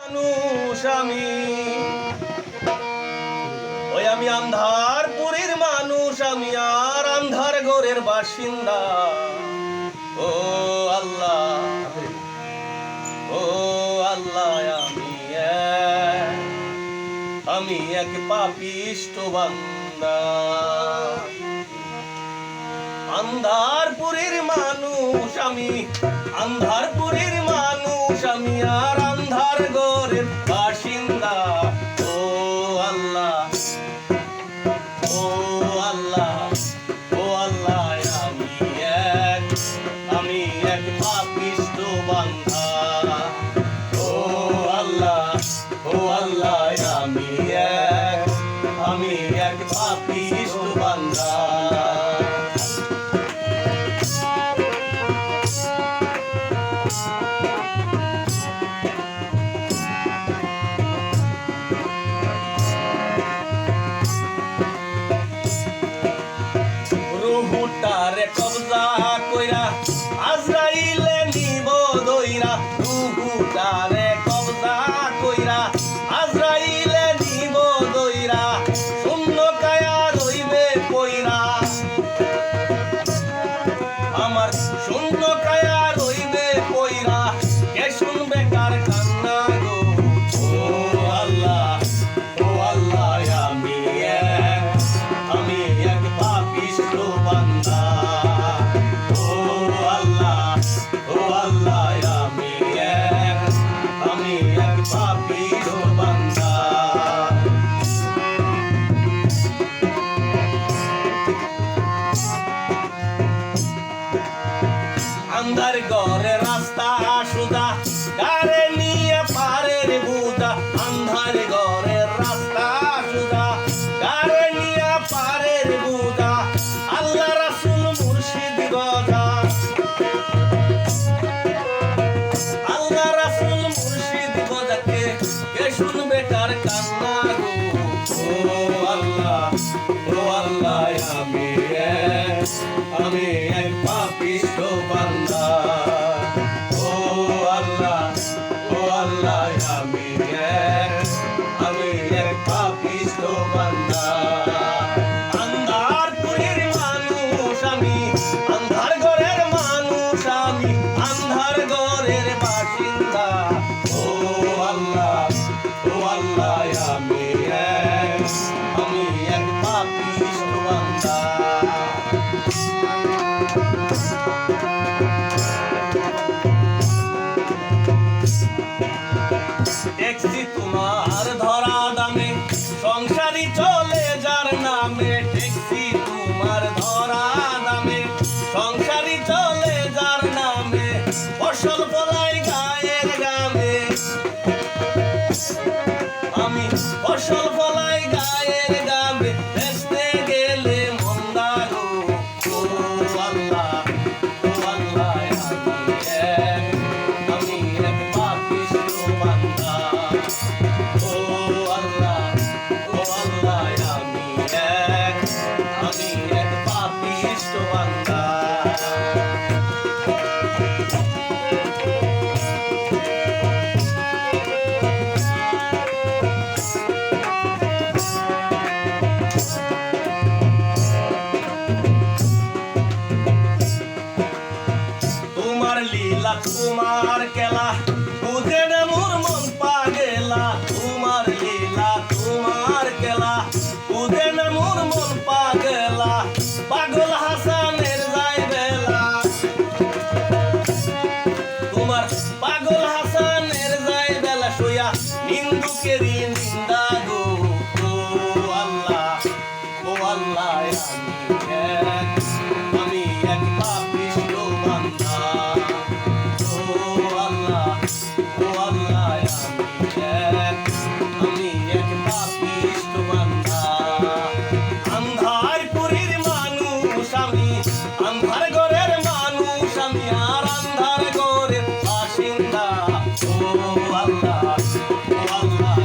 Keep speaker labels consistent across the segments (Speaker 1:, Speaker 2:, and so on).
Speaker 1: মানুষ আমি আন্ধারপুরের মানুষ, আমি আর আন্ধার ঘরের বাসিন্দা। ও আল্লাহ, ও আল্লাহ, আমি এক পাপিষ্ঠ বান্দা। আন্ধারপুরের মানুষ আমি, আন্ধারপুরের মানুষ আমি আর আন্ধার ঘরের বাসিন্দা। ও আল্লাহ, ও আল্লাহ, ও আল্লাহ, আমি এক পাপিষ্ঠ বান্দা। ও আল্লাহ, ও আল্লাহ, আমি এক পাপিষ্ঠ বান্দা। রুহুটারে কবজা কইরা আজরাইলে নিব দইরা, রুহুটারে কবজা কইরা আজরাইলে নিব দইরা, শূন্য কায়া রইবে কইরা, আমার শূন্য কায়া রইবে কইরা, কে শুনবে কার কান্না গো। ও আল্লাহ, ও আল্লাহ, আমি এক পাপিষ্ঠ বান্দা। ও আল্লাহ, ও আল্লাহ, আমি এক পাপিষ্ঠ বান্দা। আন্ধার ঘরে রাস্তা সুদা, গারে নিয়ে পারের বুদা, আন্ধার ঘরে রাস্তা সুদা, গারে নিয়ে পারের বুদা, আল্লাহ রাসূল মুর্শিদ গজা, আল্লাহ রাসূল মুর্শিদ গজাকে কে শুনবে কার কান্না গো। ও আল্লাহ, ও আল্লাহ, আমি এক পাপিষ্ঠ বান্দা। ও আল্লাহ, ও আল্লাহ, আমি এক পাপিষ্ঠ বান্দা। আন্ধারপুরের মানুষ আমি, আন্ধার ঘরের মানুষ আমি, আন্ধার ঘরের বাসিন্দা। ও আল্লাহ, ও আল্লাহ, আমি এক পাপিষ্ঠ বান্দা। দেখছি তোমার ধরা দামে সংসারী চলে যার নামে, দেখছি তোমার ধরা দামে সংসারী চলে যার নামে, ফসল ফলাই গায়ের গ্রামে, আমি ফসল ফলাই গায়ের গ্রামে, বেচতে গেলে মন্দা গো। ও আল্লাহ, ও আল্লাহ, আমি এক পাপিষ্ঠ বান্দা। ও আল্লাহ, ও আল্লাহ, আমি এক পাপিষ্ঠ বান্দা। তোমার লীলা তোমার খেলা বুঝে না মোর মন পাগেলা, তোমার লীলা তোমার খেলা বুঝে না মোর মন পাগেলা, পাগল হাসানের যাই বেলা, তোমার পাগল হাসানের যাই বেলা, শুয়া নিন্দুকেরই নিন্দা গো। ও আল্লাহ, ও আল্লাহ, আমি এক পাপিষ্ঠ বান্দা। ও আল্লাহ, ও আল্লাহ, আমি এক পাপিষ্ঠ বান্দা। আন্ধারপুরের মানুষ আমি, আন্ধার ঘরের মানুষ আমি আর আন্ধার ঘরের বাসিন্দা। ও আল্লাহ, ও আল্লাহ,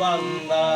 Speaker 1: বান্দা।